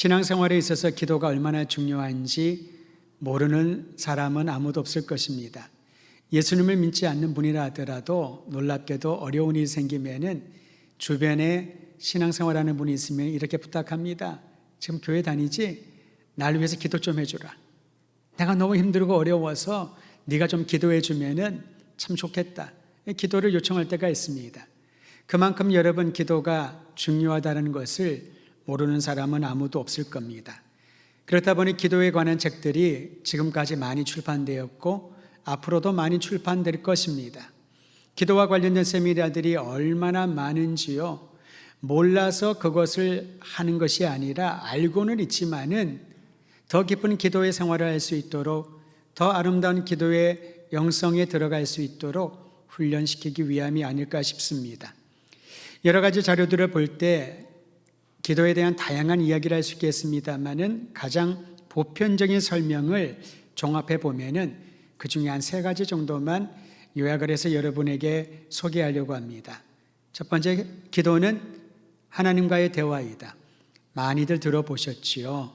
신앙생활에 있어서 기도가 얼마나 중요한지 모르는 사람은 아무도 없을 것입니다. 예수님을 믿지 않는 분이라 하더라도 놀랍게도 어려운 일이 생기면은 주변에 신앙생활하는 분이 있으면 이렇게 부탁합니다. 지금 교회 다니지? 날 위해서 기도 좀 해주라. 내가 너무 힘들고 어려워서 네가 좀 기도해 주면은 참 좋겠다. 기도를 요청할 때가 있습니다. 그만큼 여러분, 기도가 중요하다는 것을 모르는 사람은 아무도 없을 겁니다. 그렇다 보니 기도에 관한 책들이 지금까지 많이 출판되었고 앞으로도 많이 출판될 것입니다. 기도와 관련된 세미나들이 얼마나 많은지요. 몰라서 그것을 하는 것이 아니라 알고는 있지만은 더 깊은 기도의 생활을 할 수 있도록, 더 아름다운 기도의 영성에 들어갈 수 있도록 훈련시키기 위함이 아닐까 싶습니다. 여러 가지 자료들을 볼 때 기도에 대한 다양한 이야기를 할 수 있겠습니다만은 가장 보편적인 설명을 종합해 보면은 그 중에 한 3가지 정도만 요약을 해서 여러분에게 소개하려고 합니다. 첫 번째, 기도는 하나님과의 대화이다. 많이들 들어보셨지요?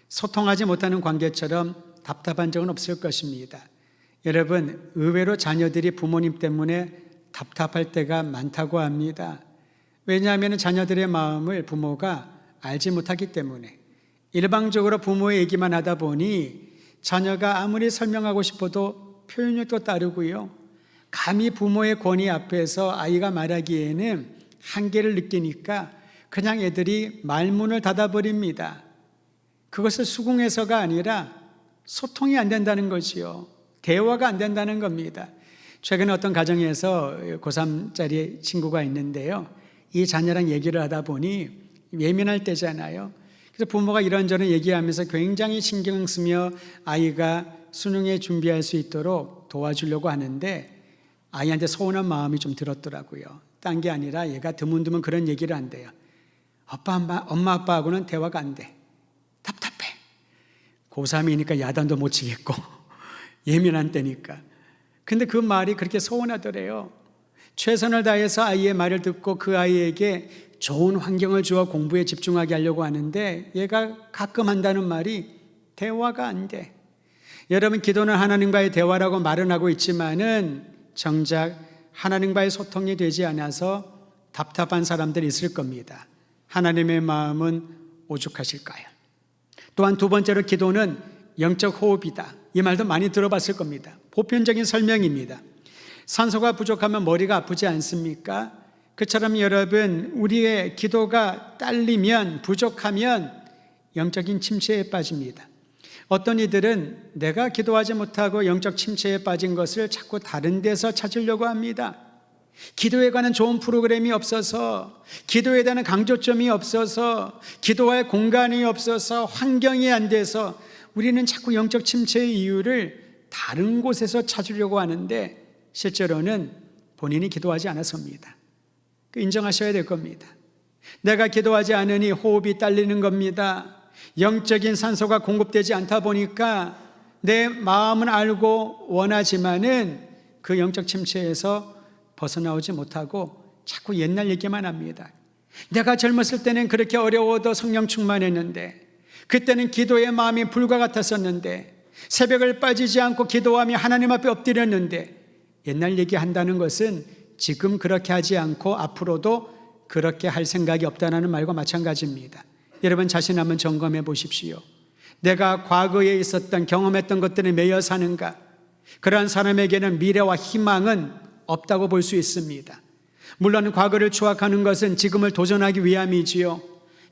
소통하지 못하는 관계처럼 답답한 적은 없을 것입니다. 여러분, 의외로 자녀들이 부모님 때문에 답답할 때가 많다고 합니다. 왜냐하면 자녀들의 마음을 부모가 알지 못하기 때문에 일방적으로 부모의 얘기만 하다 보니 자녀가 아무리 설명하고 싶어도 표현이 또 따르고요. 감히 부모의 권위 앞에서 아이가 말하기에는 한계를 느끼니까 그냥 애들이 말문을 닫아버립니다. 그것을 수긍해서가 아니라 소통이 안 된다는 거지요. 대화가 안 된다는 겁니다. 최근에 어떤 가정에서 고3짜리 친구가 있는데요. 이 자녀랑 얘기를 하다 보니 예민할 때잖아요. 그래서 부모가 이런저런 얘기하면서 굉장히 신경 쓰며 아이가 수능에 준비할 수 있도록 도와주려고 하는데 아이한테 서운한 마음이 좀 들었더라고요. 딴 게 아니라 얘가 드문드문 그런 얘기를 한대요. 엄마 아빠하고는 대화가 안 돼. 답답해. 고3이니까 야단도 못 치겠고 예민한 때니까. 근데 그 말이 그렇게 서운하더래요. 최선을 다해서 아이의 말을 듣고 그 아이에게 좋은 환경을 주어 공부에 집중하게 하려고 하는데 얘가 가끔 한다는 말이 대화가 안 돼. 여러분, 기도는 하나님과의 대화라고 말은 하고 있지만은 정작 하나님과의 소통이 되지 않아서 답답한 사람들이 있을 겁니다. 하나님의 마음은 오죽하실까요? 또한 두 번째로, 기도는 영적 호흡이다. 이 말도 많이 들어봤을 겁니다. 보편적인 설명입니다. 산소가 부족하면 머리가 아프지 않습니까? 그처럼 여러분, 우리의 기도가 딸리면, 부족하면 영적인 침체에 빠집니다. 어떤 이들은 내가 기도하지 못하고 영적 침체에 빠진 것을 자꾸 다른 데서 찾으려고 합니다. 기도에 관한 좋은 프로그램이 없어서, 기도에 대한 강조점이 없어서, 기도할 공간이 없어서, 환경이 안 돼서 우리는 자꾸 영적 침체의 이유를 다른 곳에서 찾으려고 하는데 실제로는 본인이 기도하지 않아서입니다. 인정하셔야 될 겁니다. 내가 기도하지 않으니 호흡이 딸리는 겁니다. 영적인 산소가 공급되지 않다 보니까 내 마음은 알고 원하지만은 그 영적 침체에서 벗어나오지 못하고 자꾸 옛날 얘기만 합니다. 내가 젊었을 때는 그렇게 어려워도 성령 충만했는데, 그때는 기도의 마음이 불과 같았었는데, 새벽을 빠지지 않고 기도하며 하나님 앞에 엎드렸는데, 옛날 얘기한다는 것은 지금 그렇게 하지 않고 앞으로도 그렇게 할 생각이 없다는 말과 마찬가지입니다. 여러분, 자신 한번 점검해 보십시오. 내가 과거에 있었던 경험했던 것들에 매여 사는가? 그러한 사람에게는 미래와 희망은 없다고 볼 수 있습니다. 물론 과거를 추억하는 것은 지금을 도전하기 위함이지요.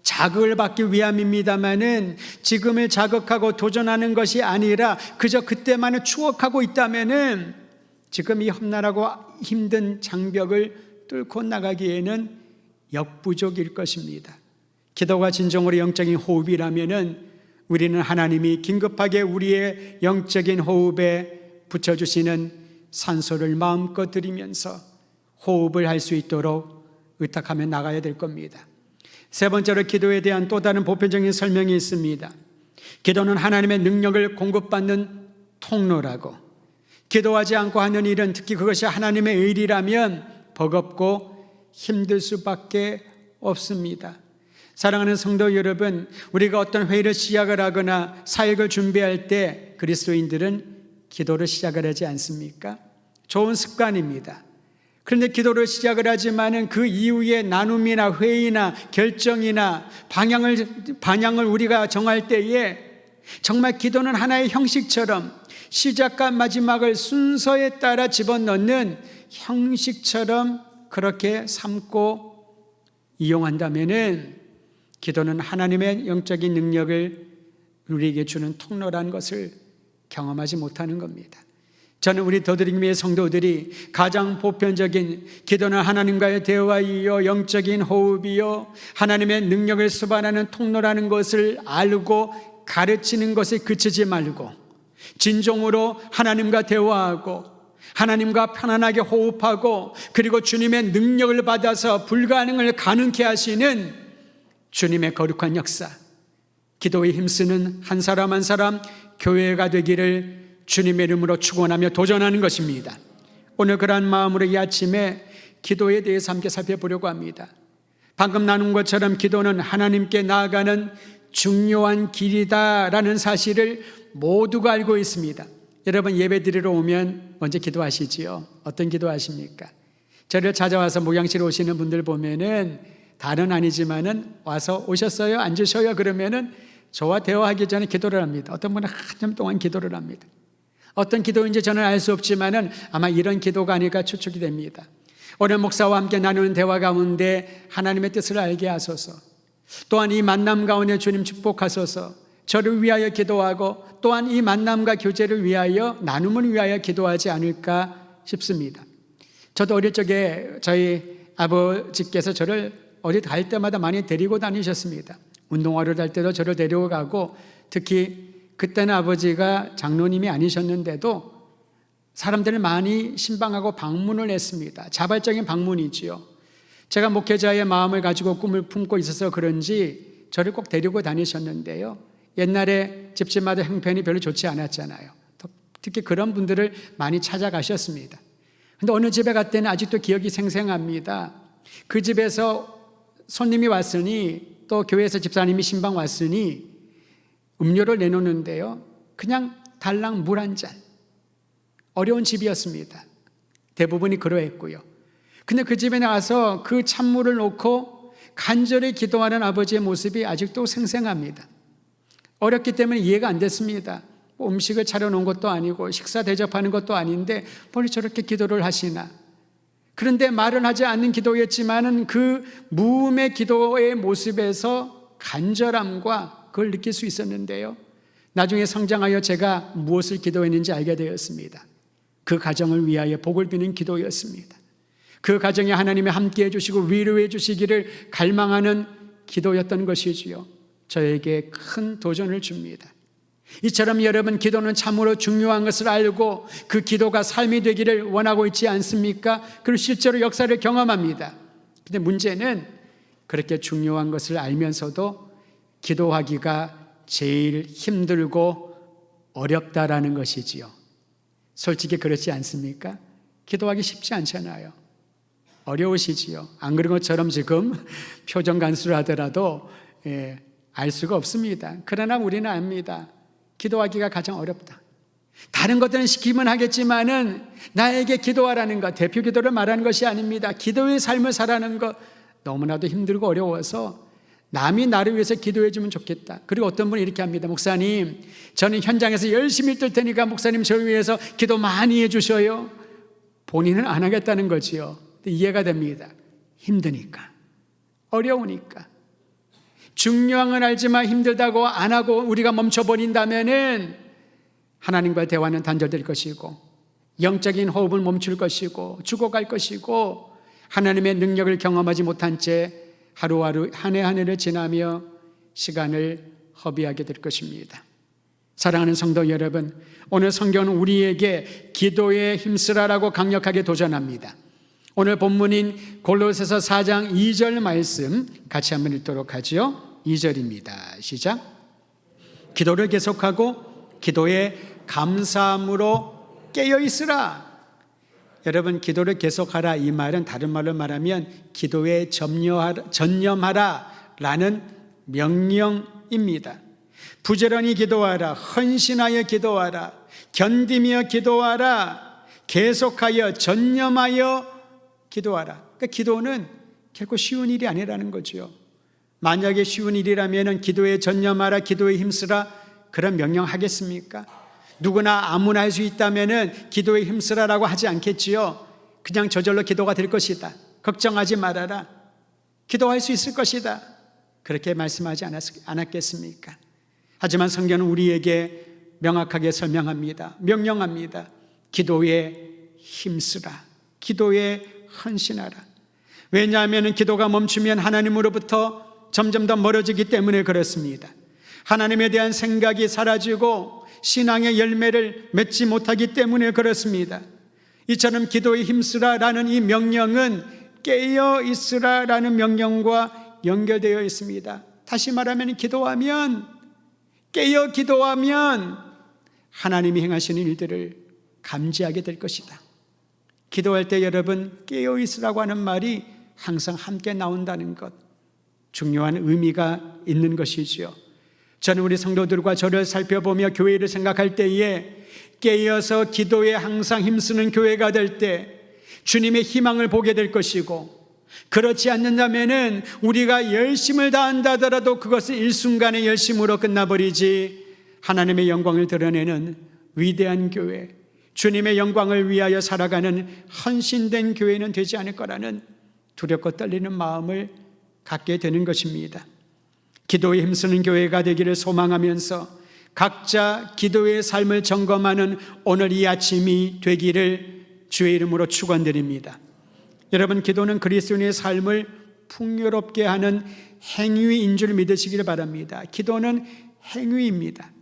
자극을 받기 위함입니다만은 지금을 자극하고 도전하는 것이 아니라 그저 그때만을 추억하고 있다면은 지금 이 험난하고 힘든 장벽을 뚫고 나가기에는 역부족일 것입니다. 기도가 진정으로 영적인 호흡이라면은 우리는 하나님이 긴급하게 우리의 영적인 호흡에 붙여주시는 산소를 마음껏 들이면서 호흡을 할 수 있도록 의탁하며 나가야 될 겁니다. 세 번째로, 기도에 대한 또 다른 보편적인 설명이 있습니다. 기도는 하나님의 능력을 공급받는 통로라고. 기도하지 않고 하는 일은, 특히 그것이 하나님의 의리라면 버겁고 힘들 수밖에 없습니다. 사랑하는 성도 여러분, 우리가 어떤 회의를 시작을 하거나 사역을 준비할 때 그리스도인들은 기도를 시작을 하지 않습니까? 좋은 습관입니다. 그런데 기도를 시작을 하지만은 그 이후에 나눔이나 회의나 결정이나 방향을 우리가 정할 때에 정말 기도는 하나의 형식처럼 시작과 마지막을 순서에 따라 집어넣는 형식처럼 그렇게 삼고 이용한다면은 기도는 하나님의 영적인 능력을 우리에게 주는 통로라는 것을 경험하지 못하는 겁니다. 저는 우리 더드림의 성도들이 가장 보편적인 기도는 하나님과의 대화이요 영적인 호흡이요 하나님의 능력을 수반하는 통로라는 것을 알고 가르치는 것에 그치지 말고 진정으로 하나님과 대화하고 하나님과 편안하게 호흡하고 그리고 주님의 능력을 받아서 불가능을 가능케 하시는 주님의 거룩한 역사, 기도에 힘쓰는 한 사람 한 사람 교회가 되기를 주님의 이름으로 축원하며 도전하는 것입니다. 오늘 그러한 마음으로 이 아침에 기도에 대해서 함께 살펴보려고 합니다. 방금 나눈 것처럼 기도는 하나님께 나아가는 중요한 길이다라는 사실을 모두가 알고 있습니다. 여러분 예배 드리러 오면 먼저 기도하시지요. 어떤 기도하십니까? 저를 찾아와서 목양실 오시는 분들 보면은 다른 아니지만은 와서 오셨어요? 앉으셔요? 그러면은 저와 대화하기 전에 기도를 합니다. 어떤 분은 한참 동안 기도를 합니다. 어떤 기도인지 저는 알 수 없지만은 아마 이런 기도가 아닐까 추측이 됩니다. 오늘 목사와 함께 나누는 대화 가운데 하나님의 뜻을 알게 하소서. 또한 이 만남 가운데 주님 축복하소서. 저를 위하여 기도하고 또한 이 만남과 교제를 위하여 나눔을 위하여 기도하지 않을까 싶습니다. 저도 어릴 적에 저희 아버지께서 저를 어디 갈 때마다 많이 데리고 다니셨습니다. 운동하러 갈 때도 저를 데리고 가고 특히 그때는 아버지가 장로님이 아니셨는데도 사람들을 많이 신방하고 방문을 했습니다. 자발적인 방문이지요. 제가 목회자의 마음을 가지고 꿈을 품고 있어서 그런지 저를 꼭 데리고 다니셨는데요. 옛날에 집집마다 형편이 별로 좋지 않았잖아요. 특히 그런 분들을 많이 찾아가셨습니다. 그런데 어느 집에 갔더니 아직도 기억이 생생합니다. 그 집에서 손님이 왔으니 또 교회에서 집사님이 신방 왔으니 음료를 내놓는데요. 그냥 달랑 물 한 잔. 어려운 집이었습니다. 대부분이 그러했고요. 근데 그 집에 나와서 그 찬물을 놓고 간절히 기도하는 아버지의 모습이 아직도 생생합니다. 어렵기 때문에 이해가 안 됐습니다. 음식을 차려놓은 것도 아니고 식사 대접하는 것도 아닌데 뭘 저렇게 기도를 하시나. 그런데 말은 하지 않는 기도였지만은 그 무음의 기도의 모습에서 간절함과 그걸 느낄 수 있었는데요. 나중에 성장하여 제가 무엇을 기도했는지 알게 되었습니다. 그 가정을 위하여 복을 비는 기도였습니다. 그 가정에 하나님이 함께해 주시고 위로해 주시기를 갈망하는 기도였던 것이지요. 저에게 큰 도전을 줍니다. 이처럼 여러분 기도는 참으로 중요한 것을 알고 그 기도가 삶이 되기를 원하고 있지 않습니까? 그리고 실제로 역사를 경험합니다. 근데 문제는 그렇게 중요한 것을 알면서도 기도하기가 제일 힘들고 어렵다라는 것이지요. 솔직히 그렇지 않습니까? 기도하기 쉽지 않잖아요. 어려우시지요. 안 그런 것처럼 지금 표정 간수를 하더라도 알 수가 없습니다. 그러나 우리는 압니다. 기도하기가 가장 어렵다. 다른 것들은 시키면 하겠지만은 나에게 기도하라는 것, 대표 기도를 말하는 것이 아닙니다. 기도의 삶을 살아가는 것 너무나도 힘들고 어려워서 남이 나를 위해서 기도해 주면 좋겠다. 그리고 어떤 분이 이렇게 합니다. 목사님, 저는 현장에서 열심히 뜰 테니까 목사님 저를 위해서 기도 많이 해 주셔요. 본인은 안 하겠다는 거지요. 이해가 됩니다. 힘드니까, 어려우니까. 중요한 건 알지만 힘들다고 안 하고 우리가 멈춰버린다면은 하나님과의 대화는 단절될 것이고 영적인 호흡을 멈출 것이고 죽어갈 것이고 하나님의 능력을 경험하지 못한 채 하루하루 한 해 한 해를 지나며 시간을 허비하게 될 것입니다. 사랑하는 성도 여러분, 오늘 성경은 우리에게 기도에 힘쓰라라고 강력하게 도전합니다. 오늘 본문인 골로새서 4장 2절 말씀 같이 한번 읽도록 하죠. 2절입니다. 시작. 기도를 계속하고 기도에 감사함으로 깨어 있으라. 여러분, 기도를 계속하라 이 말은 다른 말로 말하면 기도에 전념하라 라는 명령입니다. 부지런히 기도하라, 헌신하여 기도하라, 견디며 기도하라, 계속하여 전념하여 기도하라. 그러니까 기도는 결코 쉬운 일이 아니라는 거죠. 만약에 쉬운 일이라면 기도에 전념하라, 기도에 힘쓰라, 그런 명령 하겠습니까? 누구나 아무나 할 수 있다면 기도에 힘쓰라라고 하지 않겠지요. 그냥 저절로 기도가 될 것이다, 걱정하지 말아라, 기도할 수 있을 것이다, 그렇게 말씀하지 않았겠습니까? 하지만 성경은 우리에게 명확하게 설명합니다. 명령합니다. 기도에 힘쓰라, 기도에 헌신하라. 왜냐하면 기도가 멈추면 하나님으로부터 점점 더 멀어지기 때문에 그렇습니다. 하나님에 대한 생각이 사라지고 신앙의 열매를 맺지 못하기 때문에 그렇습니다. 이처럼 기도에 힘쓰라라는 이 명령은 깨어 있으라라는 명령과 연결되어 있습니다. 다시 말하면 기도하면, 깨어 기도하면 하나님이 행하시는 일들을 감지하게 될 것이다. 기도할 때 여러분, 깨어 있으라고 하는 말이 항상 함께 나온다는 것, 중요한 의미가 있는 것이지요. 저는 우리 성도들과 저를 살펴보며 교회를 생각할 때에 깨어서 기도에 항상 힘쓰는 교회가 될 때 주님의 희망을 보게 될 것이고, 그렇지 않는다면 우리가 열심을 다한다 하더라도 그것은 일순간의 열심으로 끝나버리지 하나님의 영광을 드러내는 위대한 교회, 주님의 영광을 위하여 살아가는 헌신된 교회는 되지 않을 거라는 두렵고 떨리는 마음을 갖게 되는 것입니다. 기도에 힘쓰는 교회가 되기를 소망하면서 각자 기도의 삶을 점검하는 오늘 이 아침이 되기를 주의 이름으로 축원드립니다. 여러분, 기도는 그리스도인의 삶을 풍요롭게 하는 행위인 줄 믿으시기를 바랍니다. 기도는 행위입니다.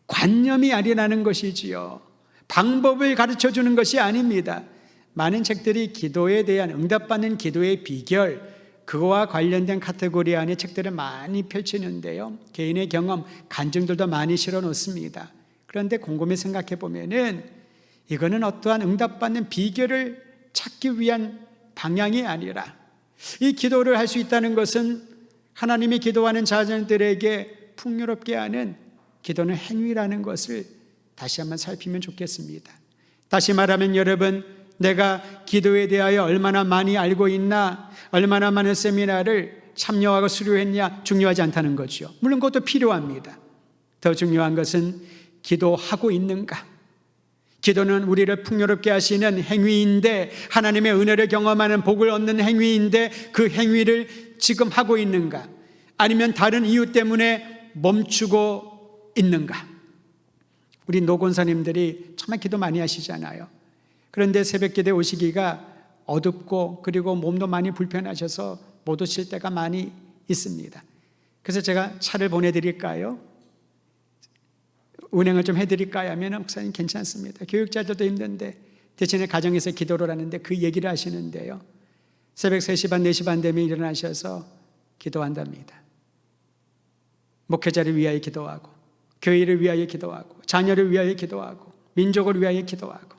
관념이 아니라는 것이지요. 방법을 가르쳐 주는 것이 아닙니다. 많은 책들이 기도에 대한, 응답받는 기도의 비결, 그거와 관련된 카테고리 안에 책들을 많이 펼치는데요, 개인의 경험, 간증들도 많이 실어 놓습니다. 그런데 곰곰이 생각해 보면은 이거는 어떠한 응답받는 비결을 찾기 위한 방향이 아니라, 이 기도를 할 수 있다는 것은 하나님이 기도하는 자녀들에게 풍요롭게 하는, 기도는 행위라는 것을 다시 한번 살피면 좋겠습니다. 다시 말하면 여러분, 내가 기도에 대하여 얼마나 많이 알고 있나, 얼마나 많은 세미나를 참여하고 수료했냐, 중요하지 않다는 거죠. 물론 그것도 필요합니다. 더 중요한 것은 기도하고 있는가. 기도는 우리를 풍요롭게 하시는 행위인데, 하나님의 은혜를 경험하는 복을 얻는 행위인데, 그 행위를 지금 하고 있는가, 아니면 다른 이유 때문에 멈추고 있는가. 우리 노권사님들이 정말 기도 많이 하시잖아요. 그런데 새벽기도에 오시기가 어둡고, 그리고 몸도 많이 불편하셔서 못 오실 때가 많이 있습니다. 그래서 제가 차를 보내드릴까요? 운행을 좀 해드릴까요? 하면 목사님 괜찮습니다, 교육자들도 힘든데 대신에 가정에서 기도를 하는데 그 얘기를 하시는데요, 새벽 3시 반 4시 반 되면 일어나셔서 기도한답니다. 목회자를 위하여 기도하고, 교회를 위하여 기도하고, 자녀를 위하여 기도하고, 민족을 위하여 기도하고.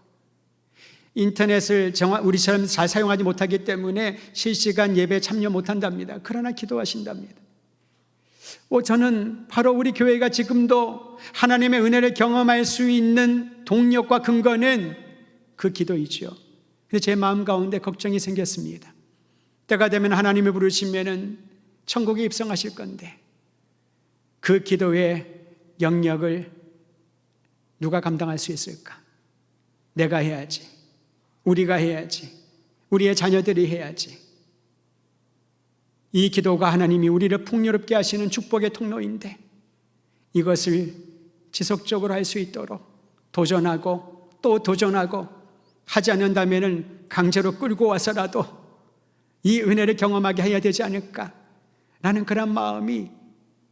인터넷을 우리처럼 잘 사용하지 못하기 때문에 실시간 예배에 참여 못한답니다. 그러나 기도하신답니다. 저는 바로 우리 교회가 지금도 하나님의 은혜를 경험할 수 있는 동력과 근거는 그 기도이죠. 근데 제 마음 가운데 걱정이 생겼습니다. 때가 되면 하나님이 부르시면은 천국에 입성하실 건데, 그 기도의 영역을 누가 감당할 수 있을까? 내가 해야지, 우리가 해야지, 우리의 자녀들이 해야지. 이 기도가 하나님이 우리를 풍요롭게 하시는 축복의 통로인데, 이것을 지속적으로 할 수 있도록 도전하고 또 도전하고, 하지 않는다면 강제로 끌고 와서라도 이 은혜를 경험하게 해야 되지 않을까라는 그런 마음이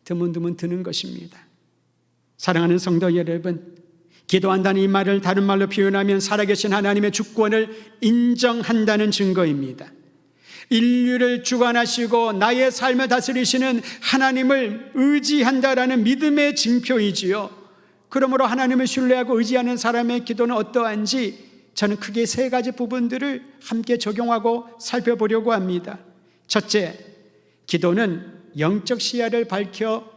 드문드문 드는 것입니다. 사랑하는 성도 여러분, 기도한다는 이 말을 다른 말로 표현하면 살아계신 하나님의 주권을 인정한다는 증거입니다. 인류를 주관하시고 나의 삶을 다스리시는 하나님을 의지한다라는 믿음의 징표이지요. 그러므로 하나님을 신뢰하고 의지하는 사람의 기도는 어떠한지 저는 크게 3가지 부분들을 함께 적용하고 살펴보려고 합니다. 첫째, 기도는 영적 시야를 밝혀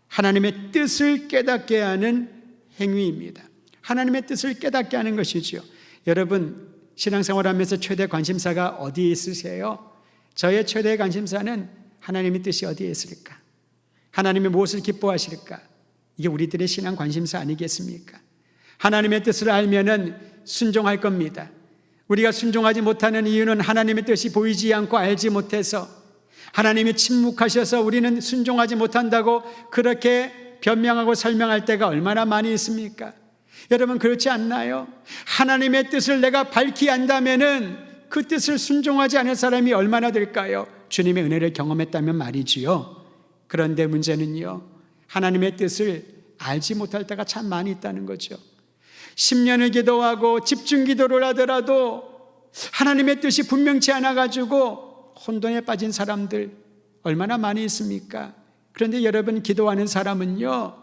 하나님의 뜻을 깨닫게 하는 행위입니다. 하나님의 뜻을 깨닫게 하는 것이지요. 여러분, 신앙생활하면서 최대 관심사가 어디에 있으세요? 저의 최대 관심사는 하나님의 뜻이 어디에 있을까? 하나님이 무엇을 기뻐하실까? 이게 우리들의 신앙 관심사 아니겠습니까? 하나님의 뜻을 알면은 순종할 겁니다. 우리가 순종하지 못하는 이유는 하나님의 뜻이 보이지 않고 알지 못해서, 하나님이 침묵하셔서 우리는 순종하지 못한다고 그렇게 변명하고 설명할 때가 얼마나 많이 있습니까? 여러분, 그렇지 않나요? 하나님의 뜻을 내가 밝히 안다면은 그 뜻을 순종하지 않을 사람이 얼마나 될까요? 주님의 은혜를 경험했다면 말이지요. 그런데 문제는요, 하나님의 뜻을 알지 못할 때가 참 많이 있다는 거죠. 10년을 기도하고 집중 기도를 하더라도 하나님의 뜻이 분명치 않아가지고 혼돈에 빠진 사람들 얼마나 많이 있습니까? 그런데 여러분, 기도하는 사람은요,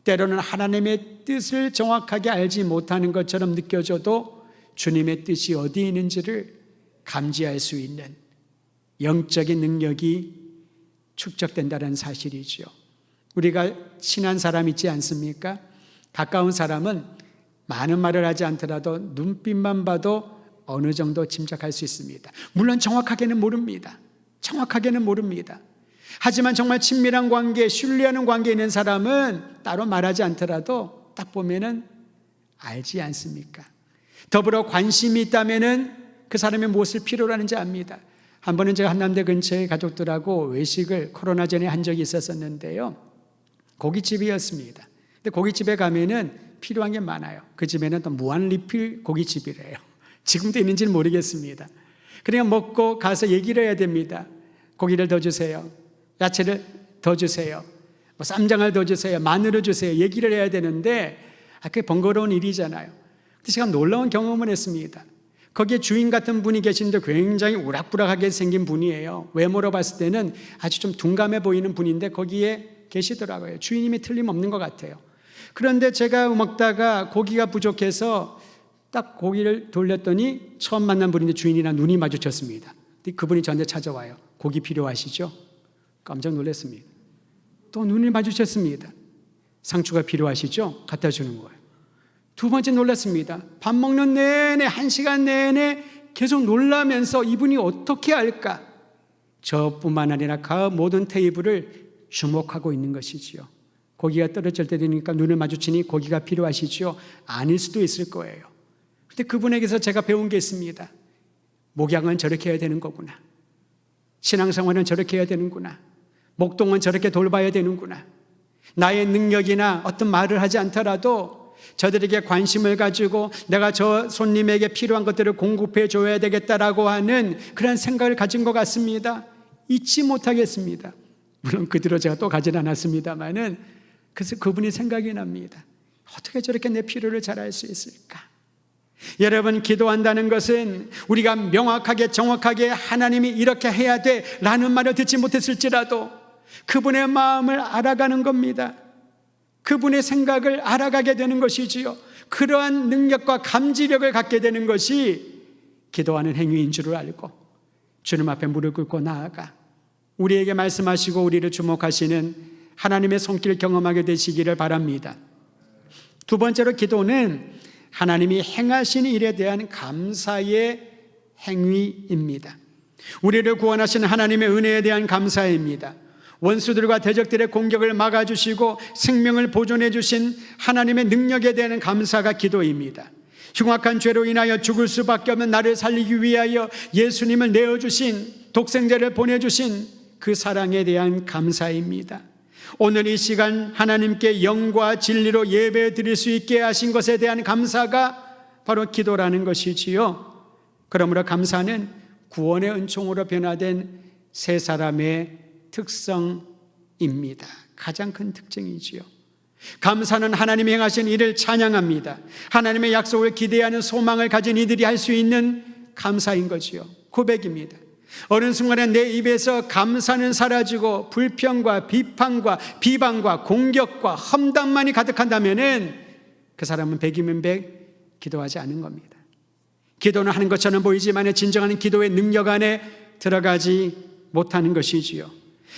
때로는 하나님의 뜻을 정확하게 알지 못하는 것처럼 느껴져도 주님의 뜻이 어디 있는지를 감지할 수 있는 영적인 능력이 축적된다는 사실이죠. 우리가 친한 사람 있지 않습니까? 가까운 사람은 많은 말을 하지 않더라도 눈빛만 봐도 어느 정도 짐작할 수 있습니다. 물론 정확하게는 모릅니다. 정확하게는 모릅니다. 하지만 정말 친밀한 관계, 신뢰하는 관계에 있는 사람은 따로 말하지 않더라도 딱 보면은 알지 않습니까? 더불어 관심이 있다면은 그 사람이 무엇을 필요로 하는지 압니다. 한 번은 제가 한남대 근처에 가족들하고 외식을 코로나 전에 한 적이 있었는데요. 고깃집이었습니다. 근데 고깃집에 가면은 필요한 게 많아요. 그 집에는 또 무한 리필 고깃집이래요. 지금도 있는지는 모르겠습니다. 그냥 먹고 가서 얘기를 해야 됩니다. 고기를 더 주세요. 야채를 더 주세요. 뭐 쌈장을 더 주세요. 마늘을 주세요. 얘기를 해야 되는데 그게 번거로운 일이잖아요. 근데 제가 놀라운 경험을 했습니다. 거기에 주인 같은 분이 계시는데 굉장히 우락부락하게 생긴 분이에요. 외모로 봤을 때는 아주 좀 둔감해 보이는 분인데 거기에 계시더라고요. 주인님이 틀림없는 것 같아요. 그런데 제가 먹다가 고기가 부족해서 딱 고기를 돌렸더니 처음 만난 분인데 주인이랑 눈이 마주쳤습니다. 그분이 저한테 찾아와요. 고기 필요하시죠? 깜짝 놀랐습니다. 또 눈이 마주쳤습니다. 상추가 필요하시죠? 갖다 주는 거예요. 두 번째 놀랐습니다. 밥 먹는 내내 1시간 내내 계속 놀라면서 이분이 어떻게 알까? 저뿐만 아니라 그 모든 테이블을 주목하고 있는 것이지요. 고기가 떨어질 때 되니까 눈을 마주치니 고기가 필요하시죠? 아닐 수도 있을 거예요. 그런데 그분에게서 제가 배운 게 있습니다. 목양은 저렇게 해야 되는 거구나. 신앙생활은 저렇게 해야 되는구나. 목동은 저렇게 돌봐야 되는구나. 나의 능력이나 어떤 말을 하지 않더라도 저들에게 관심을 가지고 내가 저 손님에게 필요한 것들을 공급해 줘야 되겠다라고 하는 그런 생각을 가진 것 같습니다. 잊지 못하겠습니다. 물론 그대로 제가 또 가진 않았습니다만은 그래서 그분이 생각이 납니다. 어떻게 저렇게 내 필요를 잘 알 수 있을까? 여러분, 기도한다는 것은 우리가 명확하게 정확하게 하나님이 이렇게 해야 돼 라는 말을 듣지 못했을지라도 그분의 마음을 알아가는 겁니다. 그분의 생각을 알아가게 되는 것이지요. 그러한 능력과 감지력을 갖게 되는 것이 기도하는 행위인 줄을 알고 주님 앞에 무릎 꿇고 나아가 우리에게 말씀하시고 우리를 주목하시는 하나님의 손길 경험하게 되시기를 바랍니다. 두 번째로, 기도는 하나님이 행하신 일에 대한 감사의 행위입니다. 우리를 구원하신 하나님의 은혜에 대한 감사입니다. 원수들과 대적들의 공격을 막아주시고 생명을 보존해 주신 하나님의 능력에 대한 감사가 기도입니다. 흉악한 죄로 인하여 죽을 수밖에 없는 나를 살리기 위하여 예수님을 내어주신, 독생자를 보내주신 그 사랑에 대한 감사입니다. 오늘 이 시간 하나님께 영과 진리로 예배 드릴 수 있게 하신 것에 대한 감사가 바로 기도라는 것이지요. 그러므로 감사는 구원의 은총으로 변화된 새 사람의 특성입니다. 가장 큰 특징이지요. 감사는 하나님이 행하신 일을 찬양합니다. 하나님의 약속을 기대하는 소망을 가진 이들이 할 수 있는 감사인 거지요. 고백입니다. 어느 순간에 내 입에서 감사는 사라지고 불평과 비판과 비방과 공격과 험담만이 가득한다면은 그 사람은 백이면 백 기도하지 않은 겁니다. 기도는 하는 것처럼 보이지만 진정한 기도의 능력 안에 들어가지 못하는 것이지요.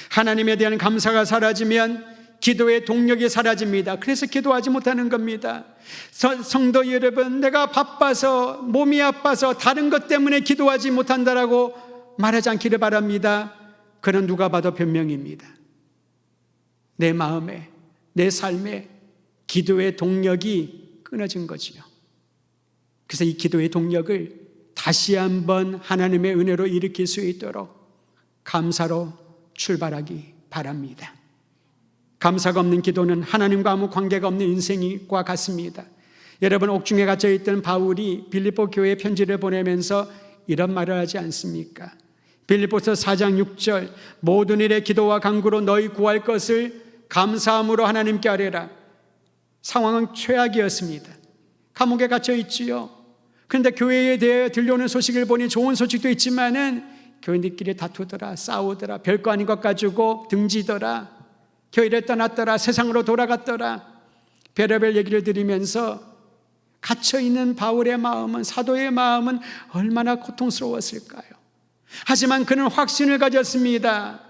하나님에 대한 감사가 사라지면 기도의 동력이 사라집니다. 그래서 기도하지 못하는 겁니다. 성도 여러분, 내가 바빠서, 몸이 아파서 다른 것 때문에 기도하지 못한다라고 말하지 않기를 바랍니다. 그는 누가 봐도 변명입니다. 내 마음에, 내 삶에 기도의 동력이 끊어진 거지요. 그래서 이 기도의 동력을 다시 한번 하나님의 은혜로 일으킬 수 있도록 감사로 출발하기 바랍니다. 감사가 없는 기도는 하나님과 아무 관계가 없는 인생과 같습니다. 여러분, 옥중에 갇혀있던 바울이 빌립보 교회에 편지를 보내면서 이런 말을 하지 않습니까? 빌립보서 4장 6절, 모든 일에 기도와 간구로 너희 구할 것을 감사함으로 하나님께 아뢰라. 상황은 최악이었습니다. 감옥에 갇혀 있지요. 그런데 교회에 대해 들려오는 소식을 보니 좋은 소식도 있지만은 교인들끼리 다투더라, 싸우더라, 별거 아닌 것 가지고 등지더라, 교회를 떠났더라, 세상으로 돌아갔더라, 별의별 얘기를 들으면서 갇혀있는 바울의 마음은, 사도의 마음은 얼마나 고통스러웠을까요? 하지만 그는 확신을 가졌습니다.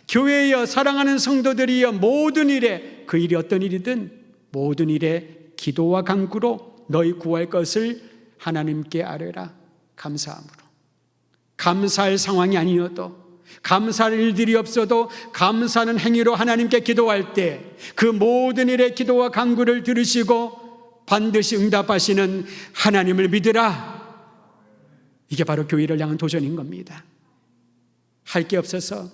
교회여, 사랑하는 성도들이여, 모든 일에, 그 일이 어떤 일이든 모든 일에 기도와 간구로 너희 구할 것을 하나님께 아뢰라. 감사함으로. 감사할 상황이 아니어도, 감사할 일들이 없어도 감사하는 행위로 하나님께 기도할 때 그 모든 일에 기도와 간구를 들으시고 반드시 응답하시는 하나님을 믿으라. 이게 바로 교회를 향한 도전인 겁니다. 할 게 없어서,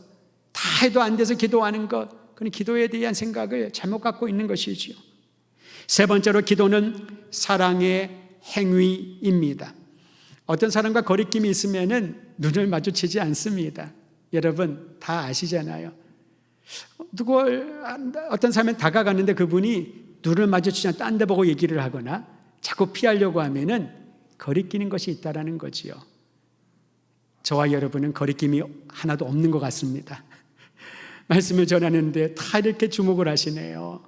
다 해도 안 돼서 기도하는 것, 그건 기도에 대한 생각을 잘못 갖고 있는 것이지요. 세 번째로, 기도는 사랑의 행위입니다. 어떤 사람과 거리낌이 있으면은 눈을 마주치지 않습니다. 여러분 다 아시잖아요. 어떤 사람이 다가가는데 그분이 눈을 마주치지 않고 딴 데 보고 얘기를 하거나 자꾸 피하려고 하면은 거리끼는 것이 있다라는 거지요. 저와 여러분은 거리낌이 하나도 없는 것 같습니다. 말씀을 전하는데 다 이렇게 주목을 하시네요.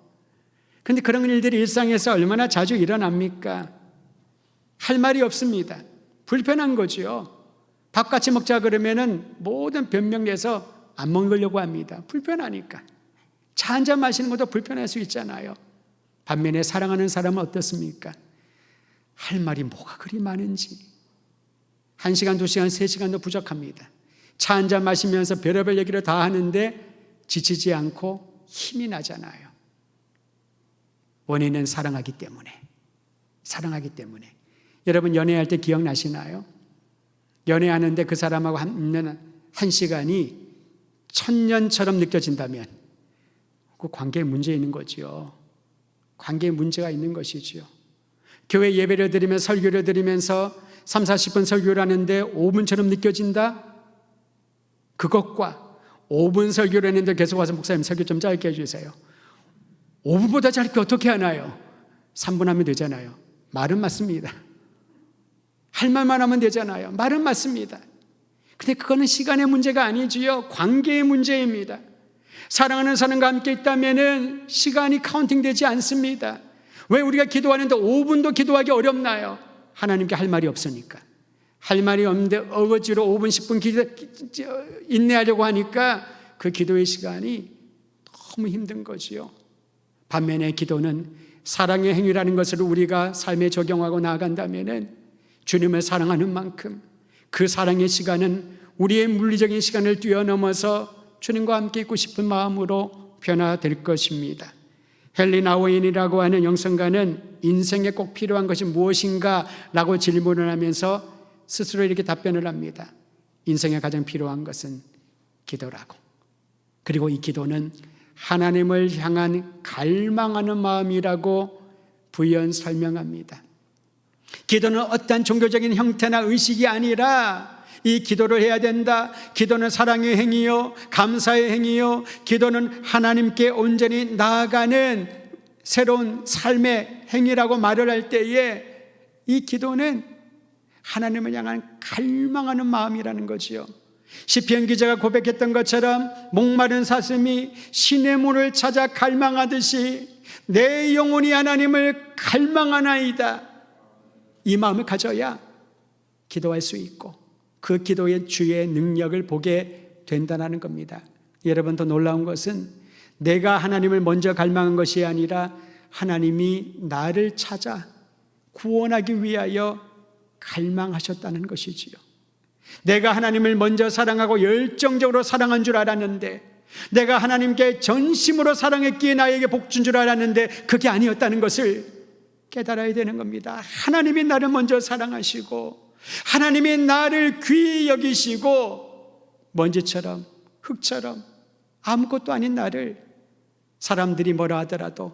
그런데 그런 일들이 일상에서 얼마나 자주 일어납니까? 할 말이 없습니다. 불편한 거지요. 밥 같이 먹자 그러면은 모든 변명에서 안 먹으려고 합니다. 불편하니까. 차 한잔 마시는 것도 불편할 수 있잖아요. 반면에 사랑하는 사람은 어떻습니까? 할 말이 뭐가 그리 많은지 1시간, 2시간, 3시간도 부족합니다. 차 한잔 마시면서 별의별 얘기를 다 하는데 지치지 않고 힘이 나잖아요. 원인은 사랑하기 때문에. 여러분 연애할 때 기억나시나요? 연애하는데 그 사람하고 있는 1시간이 1000년처럼 느껴진다면 그 관계에 문제 있는 거지요. 관계에 문제가 있는 것이지요. 교회 예배를 드리며 설교를 드리면서 30-40분 설교를 하는데 5분처럼 느껴진다? 그것과 5분 설교를 했는데 계속 와서 목사님 설교 좀 짧게 해주세요. 5분보다 짧게 어떻게 하나요? 3분 하면 되잖아요. 말은 맞습니다. 할 말만 하면 되잖아요. 말은 맞습니다. 근데 그거는 시간의 문제가 아니지요. 관계의 문제입니다. 사랑하는 사람과 함께 있다면 시간이 카운팅 되지 않습니다. 왜 우리가 기도하는데 5분도 기도하기 어렵나요? 하나님께 할 말이 없으니까. 할 말이 없는데 어거지로 5분, 10분 인내하려고 하니까 그 기도의 시간이 너무 힘든 거지요. 반면에 기도는 사랑의 행위라는 것을 우리가 삶에 적용하고 나아간다면 주님을 사랑하는 만큼 그 사랑의 시간은 우리의 물리적인 시간을 뛰어넘어서 주님과 함께 있고 싶은 마음으로 변화될 것입니다. 헨리 나우인이라고 하는 영성가는 인생에 꼭 필요한 것이 무엇인가 라고 질문을 하면서 스스로 이렇게 답변을 합니다. 인생에 가장 필요한 것은 기도라고. 그리고 이 기도는 하나님을 향한 갈망하는 마음이라고 부연 설명합니다. 기도는 어떤 종교적인 형태나 의식이 아니라 이 기도를 해야 된다. 기도는 사랑의 행위요, 감사의 행위요. 기도는 하나님께 온전히 나아가는 새로운 삶의 행위라고 말을 할 때에 이 기도는 하나님을 향한 갈망하는 마음이라는 거지요. 시편 기자가 고백했던 것처럼 목마른 사슴이 신의 문을 찾아 갈망하듯이 내 영혼이 하나님을 갈망하나이다. 이 마음을 가져야 기도할 수 있고 그 기도의 주의 능력을 보게 된다는 겁니다. 여러분, 더 놀라운 것은 내가 하나님을 먼저 갈망한 것이 아니라 하나님이 나를 찾아 구원하기 위하여 갈망하셨다는 것이지요. 내가 하나님을 먼저 사랑하고 열정적으로 사랑한 줄 알았는데, 내가 하나님께 전심으로 사랑했기에 나에게 복 준 줄 알았는데 그게 아니었다는 것을 깨달아야 되는 겁니다. 하나님이 나를 먼저 사랑하시고 하나님이 나를 귀히 여기시고 먼지처럼 흙처럼 아무것도 아닌 나를 사람들이 뭐라 하더라도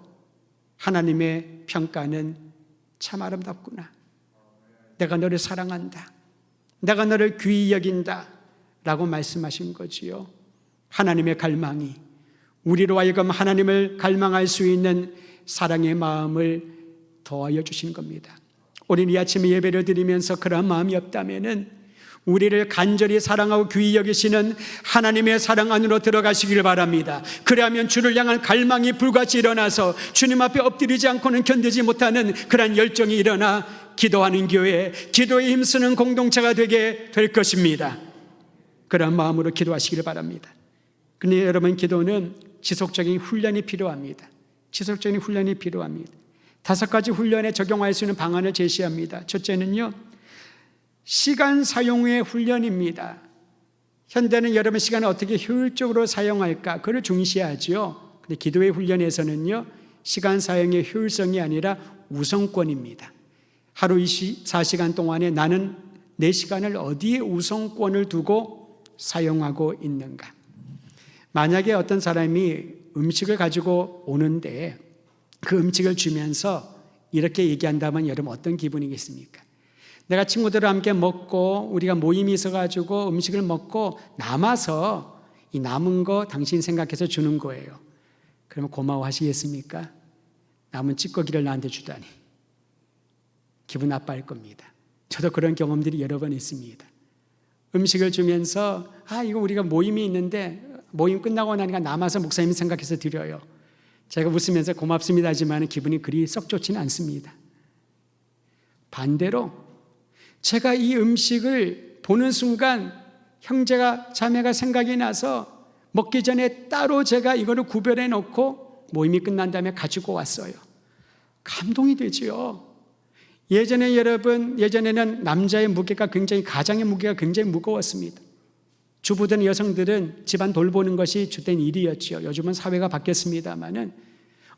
하나님의 평가는 참 아름답구나. 내가 너를 사랑한다. 내가 너를 귀히 여긴다 라고 말씀하신 거지요. 하나님의 갈망이 우리로 하여금 하나님을 갈망할 수 있는 사랑의 마음을 더하여 주신 겁니다. 우리는 이 아침에 예배를 드리면서 그러한 마음이 없다면은 우리를 간절히 사랑하고 귀히 여기시는 하나님의 사랑 안으로 들어가시길 바랍니다. 그래야면 주를 향한 갈망이 불같이 일어나서 주님 앞에 엎드리지 않고는 견디지 못하는 그런 열정이 일어나 기도하는 교회, 기도에 힘쓰는 공동체가 되게 될 것입니다. 그런 마음으로 기도하시길 바랍니다. 그런데 여러분, 기도는 지속적인 훈련이 필요합니다. 지속적인 훈련이 필요합니다. 5가지 훈련에 적용할 수 있는 방안을 제시합니다. 첫째는요, 시간 사용의 훈련입니다. 현대는 여러분 시간을 어떻게 효율적으로 사용할까, 그걸 중시하죠. 근데 기도의 훈련에서는요, 시간 사용의 효율성이 아니라 우선권입니다. 하루 24시간 동안에 나는 내 시간을 어디에 우선권을 두고 사용하고 있는가. 만약에 어떤 사람이 음식을 가지고 오는데 그 음식을 주면서 이렇게 얘기한다면 여러분 어떤 기분이겠습니까? 내가 친구들과 함께 먹고 우리가 모임이 있어가지고 음식을 먹고 남아서 이 남은 거 당신 생각해서 주는 거예요. 그러면 고마워하시겠습니까? 남은 찌꺼기를 나한테 주다니 기분 나빠할 겁니다. 저도 그런 경험들이 여러 번 있습니다. 음식을 주면서 이거 우리가 모임이 있는데 모임 끝나고 나니까 남아서 목사님 생각해서 드려요. 제가 웃으면서 고맙습니다 하지만 기분이 그리 썩 좋지는 않습니다. 반대로 제가 이 음식을 보는 순간 형제가 자매가 생각이 나서 먹기 전에 따로 제가 이거를 구별해 놓고 모임이 끝난 다음에 가지고 왔어요. 감동이 되지요. 예전에는 남자의 무게가 가장의 무게가 굉장히 무거웠습니다. 주부든 여성들은 집안 돌보는 것이 주된 일이었죠. 요즘은 사회가 바뀌었습니다만은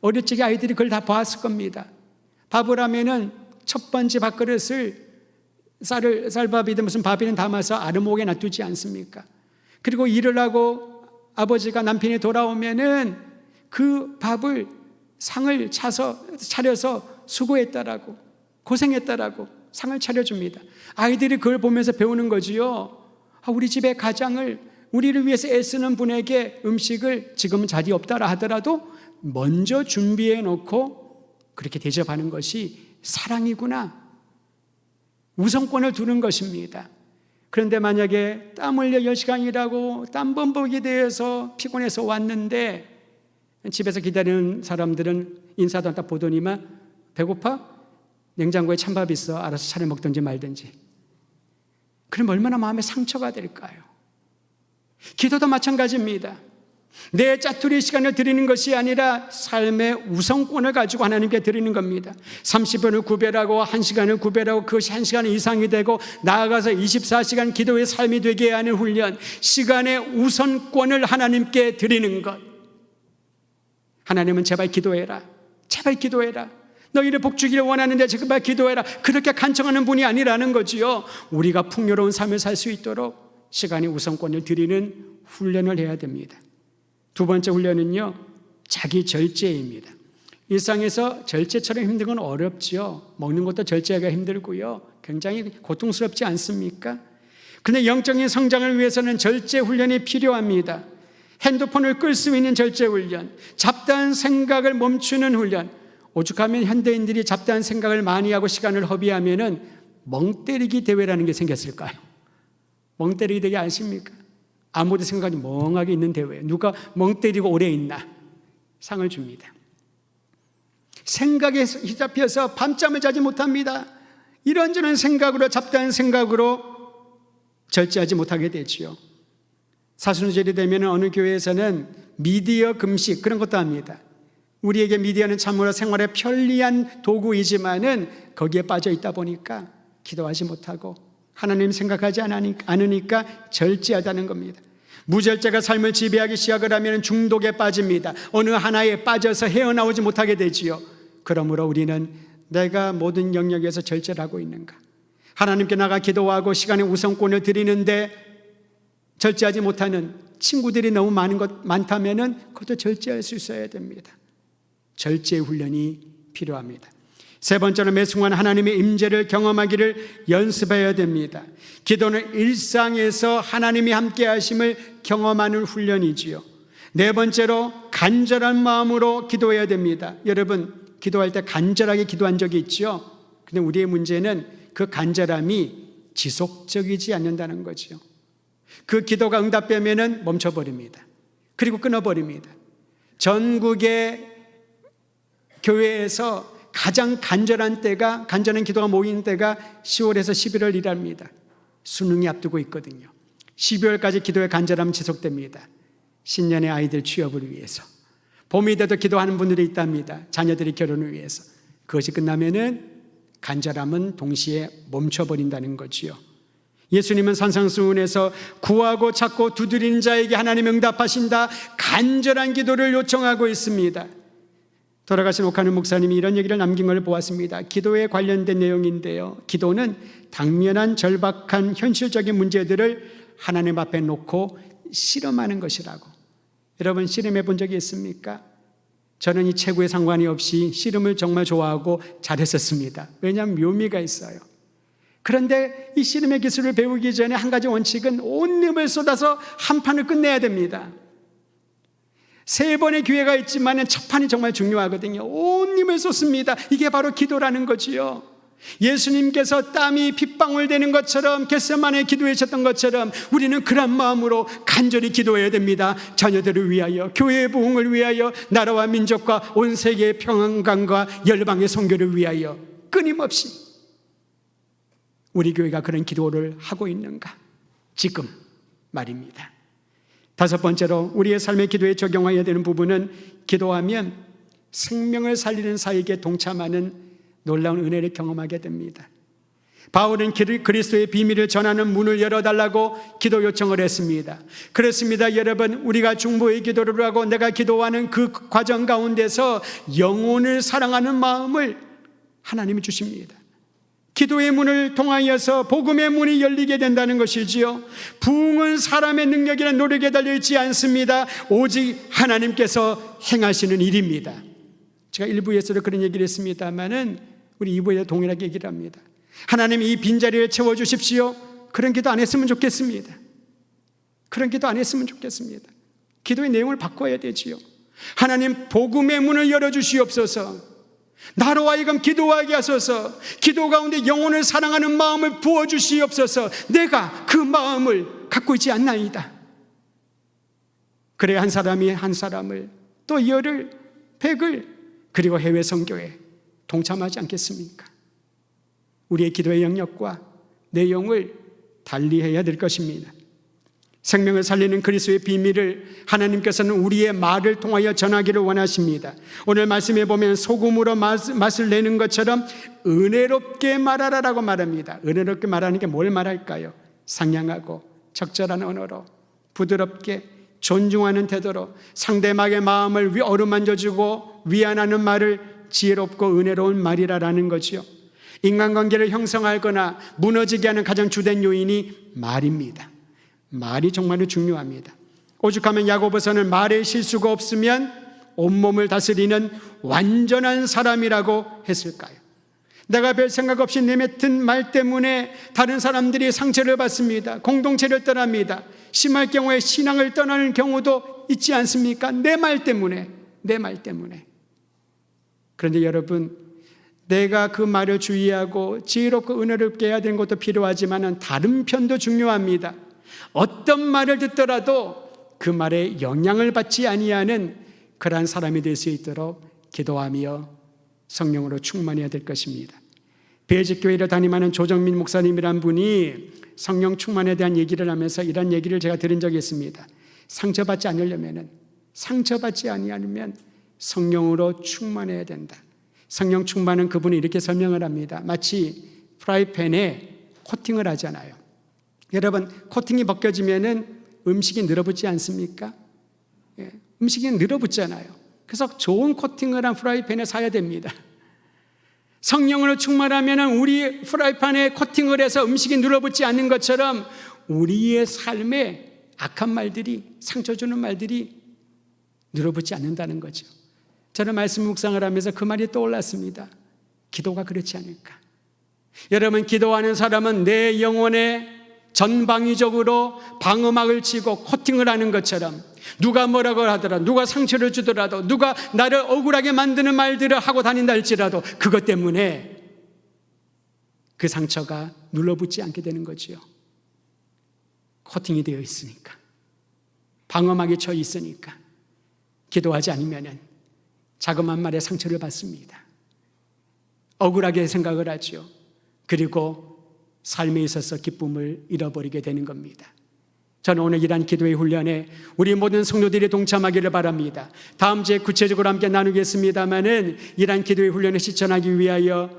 어릴 적에 아이들이 그걸 다 봤을 겁니다. 밥을 하면은 첫 번째 밥그릇을 쌀밥이든 무슨 밥이든 담아서 아르목에 놔두지 않습니까? 그리고 일을 하고 아버지가 남편이 돌아오면은 그 밥을 상을 차려서 수고했다라고, 고생했다라고 상을 차려줍니다. 아이들이 그걸 보면서 배우는 거지요. 우리 집의 가장을 우리를 위해서 애쓰는 분에게 음식을 지금은 자리 없다라 하더라도 먼저 준비해 놓고 그렇게 대접하는 것이 사랑이구나. 우선권을 두는 것입니다. 그런데 만약에 땀 흘려 10시간 일하고 땀 범벅이 되어서 피곤해서 왔는데 집에서 기다리는 사람들은 인사도 딱 보더니만 배고파? 냉장고에 찬밥 있어. 알아서 차려 먹든지 말든지. 그럼 얼마나 마음에 상처가 될까요? 기도도 마찬가지입니다. 내 짜투리 시간을 드리는 것이 아니라 삶의 우선권을 가지고 하나님께 드리는 겁니다. 30분을 구별하고 1시간을 구별하고 그것이 1시간 이상이 되고 나아가서 24시간 기도의 삶이 되게 하는 훈련, 시간의 우선권을 하나님께 드리는 것. 하나님은 제발 기도해라. 제발 기도해라. 너희를 복주기를 원하는데 제발 기도해라. 그렇게 간청하는 분이 아니라는 거지요. 우리가 풍요로운 삶을 살 수 있도록 시간의 우선권을 드리는 훈련을 해야 됩니다. 두 번째 훈련은요, 자기 절제입니다. 일상에서 절제처럼 힘든 건 어렵죠. 먹는 것도 절제하기가 힘들고요. 굉장히 고통스럽지 않습니까? 그런데 영적인 성장을 위해서는 절제 훈련이 필요합니다. 핸드폰을 끌 수 있는 절제 훈련, 잡다한 생각을 멈추는 훈련. 오죽하면 현대인들이 잡다한 생각을 많이 하고 시간을 허비하면은 멍 때리기 대회라는 게 생겼을까요? 멍 때리기 대회 아십니까? 아무도 생각하지 멍하게 있는 대회. 누가 멍 때리고 오래 있나? 상을 줍니다. 생각에 휘잡혀서 밤잠을 자지 못합니다. 이런저런 생각으로, 잡다한 생각으로 절제하지 못하게 되지요. 사순절이 되면 어느 교회에서는 미디어 금식 그런 것도 합니다. 우리에게 미디어는 참으로 생활에 편리한 도구이지만은 거기에 빠져 있다 보니까 기도하지 못하고 하나님 생각하지 않으니까 절제하다는 겁니다. 무절제가 삶을 지배하기 시작을 하면 중독에 빠집니다. 어느 하나에 빠져서 헤어나오지 못하게 되지요. 그러므로 우리는 내가 모든 영역에서 절제를 하고 있는가? 하나님께 나가 기도하고 시간의 우선권을 드리는데 절제하지 못하는 친구들이 너무 많다면 그것도 절제할 수 있어야 됩니다. 절제 훈련이 필요합니다. 세 번째로 매 순간 하나님의 임재를 경험하기를 연습해야 됩니다. 기도는 일상에서 하나님이 함께 하심을 경험하는 훈련이지요. 네 번째로 간절한 마음으로 기도해야 됩니다. 여러분 기도할 때 간절하게 기도한 적이 있죠. 근데 우리의 문제는 그 간절함이 지속적이지 않는다는 거죠. 그 기도가 응답되면은 멈춰버립니다. 그리고 끊어버립니다. 전국의 교회에서 가장 간절한 기도가 모이는 때가 10월에서 11월이랍니다. 수능이 앞두고 있거든요. 12월까지 기도의 간절함 지속됩니다. 신년의 아이들 취업을 위해서. 봄이 돼도 기도하는 분들이 있답니다. 자녀들이 결혼을 위해서. 그것이 끝나면은 간절함은 동시에 멈춰버린다는 거지요. 예수님은 산상수훈에서 구하고 찾고 두드리는 자에게 하나님 응답하신다 간절한 기도를 요청하고 있습니다. 돌아가신 옥하는 목사님이 이런 얘기를 남긴 걸 보았습니다. 기도에 관련된 내용인데요. 기도는 당면한 절박한 현실적인 문제들을 하나님 앞에 놓고 실험하는 것이라고. 여러분 씨름해 본 적이 있습니까? 저는 이 체구에 상관이 없이 씨름을 정말 좋아하고 잘했었습니다. 왜냐하면 묘미가 있어요. 그런데 이 씨름의 기술을 배우기 전에 한 가지 원칙은 온 힘을 쏟아서 한 판을 끝내야 됩니다. 3번의 기회가 있지만 첫 판이 정말 중요하거든요. 온 힘을 쏟습니다. 이게 바로 기도라는 거지요. 예수님께서 땀이 핏방울 되는 것처럼 겟세마네 기도하셨던 것처럼 우리는 그런 마음으로 간절히 기도해야 됩니다. 자녀들을 위하여, 교회의 부흥을 위하여, 나라와 민족과 온 세계의 평안과 열방의 선교를 위하여 끊임없이 우리 교회가 그런 기도를 하고 있는가? 지금 말입니다. 5번째로 우리의 삶의 기도에 적용해야 되는 부분은 기도하면 생명을 살리는 사역에 동참하는 놀라운 은혜를 경험하게 됩니다. 바울은 그리스도의 비밀을 전하는 문을 열어달라고 기도 요청을 했습니다. 그렇습니다. 여러분, 우리가 중보의 기도를 하고 내가 기도하는 그 과정 가운데서 영혼을 사랑하는 마음을 하나님이 주십니다. 기도의 문을 통하여서 복음의 문이 열리게 된다는 것이지요. 부흥은 사람의 능력이나 노력에 달려있지 않습니다. 오직 하나님께서 행하시는 일입니다. 제가 1부에서도 그런 얘기를 했습니다만은 우리 2부에 동일하게 얘기를 합니다. 하나님 이 빈자리를 채워주십시오. 그런 기도 안 했으면 좋겠습니다. 그런 기도 안 했으면 좋겠습니다. 기도의 내용을 바꿔야 되지요. 하나님 복음의 문을 열어주시옵소서. 나로 하여금 기도하게 하소서. 기도 가운데 영혼을 사랑하는 마음을 부어주시옵소서. 내가 그 마음을 갖고 있지 않나이다. 그래 한 사람이 한 사람을 또 열을 100을 그리고 해외 선교에 동참하지 않겠습니까? 우리의 기도의 영역과 내용을 달리해야 될 것입니다. 생명을 살리는 그리스도의 비밀을 하나님께서는 우리의 말을 통하여 전하기를 원하십니다. 오늘 말씀에 보면 소금으로 맛을 내는 것처럼 은혜롭게 말하라라고 말합니다. 은혜롭게 말하는 게 뭘 말할까요? 상냥하고 적절한 언어로 부드럽게 존중하는 태도로 상대방의 마음을 어루만져주고 위안하는 말을 지혜롭고 은혜로운 말이라는 거지요. 인간관계를 형성하거나 무너지게 하는 가장 주된 요인이 말입니다. 말이 정말로 중요합니다. 오죽하면 야고보서는 말에 실수가 없으면 온몸을 다스리는 완전한 사람이라고 했을까요? 내가 별 생각 없이 내뱉은 말 때문에 다른 사람들이 상처를 받습니다. 공동체를 떠납니다. 심할 경우에 신앙을 떠나는 경우도 있지 않습니까? 내 말 때문에. 그런데 여러분, 내가 그 말을 주의하고 지혜롭고 은혜롭게 해야 되는 것도 필요하지만 다른 편도 중요합니다. 어떤 말을 듣더라도 그 말에 영향을 받지 아니하는 그러한 사람이 될 수 있도록 기도하며 성령으로 충만해야 될 것입니다. 배직교회를 담임하는 조정민 목사님이란 분이 성령 충만에 대한 얘기를 하면서 이런 얘기를 제가 들은 적이 있습니다. 상처받지 아니하면 성령으로 충만해야 된다. 성령 충만은 그분이 이렇게 설명을 합니다. 마치 프라이팬에 코팅을 하잖아요. 여러분, 코팅이 벗겨지면은 음식이 늘어붙지 않습니까? 예, 음식이 늘어붙잖아요. 그래서 좋은 코팅을 한 프라이팬에 사야 됩니다. 성령으로 충만하면 우리 프라이팬에 코팅을 해서 음식이 늘어붙지 않는 것처럼 우리의 삶에 악한 말들이, 상처 주는 말들이 늘어붙지 않는다는 거죠. 저는 말씀 묵상을 하면서 그 말이 떠올랐습니다. 기도가 그렇지 않을까? 여러분, 기도하는 사람은 내 영혼에 전방위적으로 방어막을 치고 코팅을 하는 것처럼 누가 뭐라고 하더라도, 누가 상처를 주더라도, 누가 나를 억울하게 만드는 말들을 하고 다닌다 할지라도 그것 때문에 그 상처가 눌러붙지 않게 되는 거지요. 코팅이 되어 있으니까, 방어막이 쳐 있으니까 기도하지 않으면 자그마한 말에 상처를 받습니다. 억울하게 생각을 하죠. 그리고 삶에 있어서 기쁨을 잃어버리게 되는 겁니다. 저는 오늘 이러한 기도의 훈련에 우리 모든 성도들이 동참하기를 바랍니다. 다음 주에 구체적으로 함께 나누겠습니다마는 이러한 기도의 훈련에 실천하기 위하여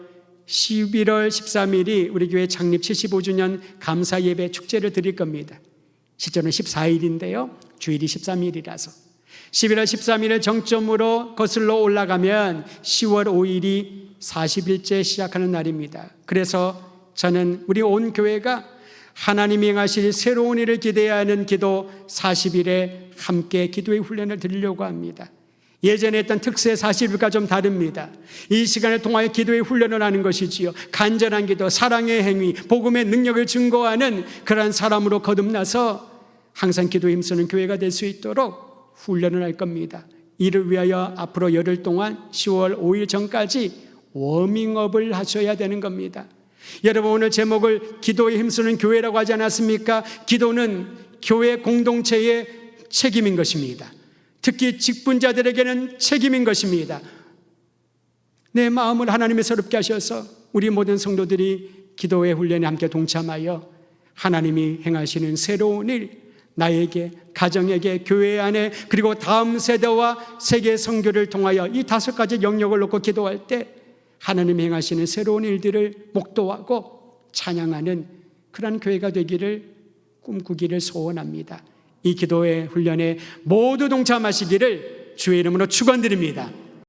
11월 13일이 우리 교회 창립 75주년 감사 예배 축제를 드릴 겁니다. 실제로는 14일인데요. 주일이 13일이라서 11월 13일을 정점으로 거슬러 올라가면 10월 5일이 40일째 시작하는 날입니다. 그래서 저는 우리 온 교회가 하나님이 행하실 새로운 일을 기대하는 기도 40일에 함께 기도의 훈련을 드리려고 합니다. 예전에 했던 특세 40일과 좀 다릅니다. 이 시간을 통하여 기도의 훈련을 하는 것이지요. 간절한 기도, 사랑의 행위, 복음의 능력을 증거하는 그러한 사람으로 거듭나서 항상 기도에 힘쓰는 교회가 될 수 있도록 훈련을 할 겁니다. 이를 위하여 앞으로 열흘 동안 10월 5일 전까지 워밍업을 하셔야 되는 겁니다. 여러분, 오늘 제목을 기도에 힘쓰는 교회라고 하지 않았습니까? 기도는 교회 공동체의 책임인 것입니다. 특히 직분자들에게는 책임인 것입니다. 내 마음을 하나님의 새롭게 하셔서 우리 모든 성도들이 기도의 훈련에 함께 동참하여 하나님이 행하시는 새로운 일, 나에게, 가정에게, 교회 안에, 그리고 다음 세대와 세계 선교를 통하여 이 5가지 영역을 놓고 기도할 때 하나님이 행하시는 새로운 일들을 목도하고 찬양하는 그런 교회가 되기를 꿈꾸기를 소원합니다. 이 기도의 훈련에 모두 동참하시기를 주의 이름으로 축원드립니다.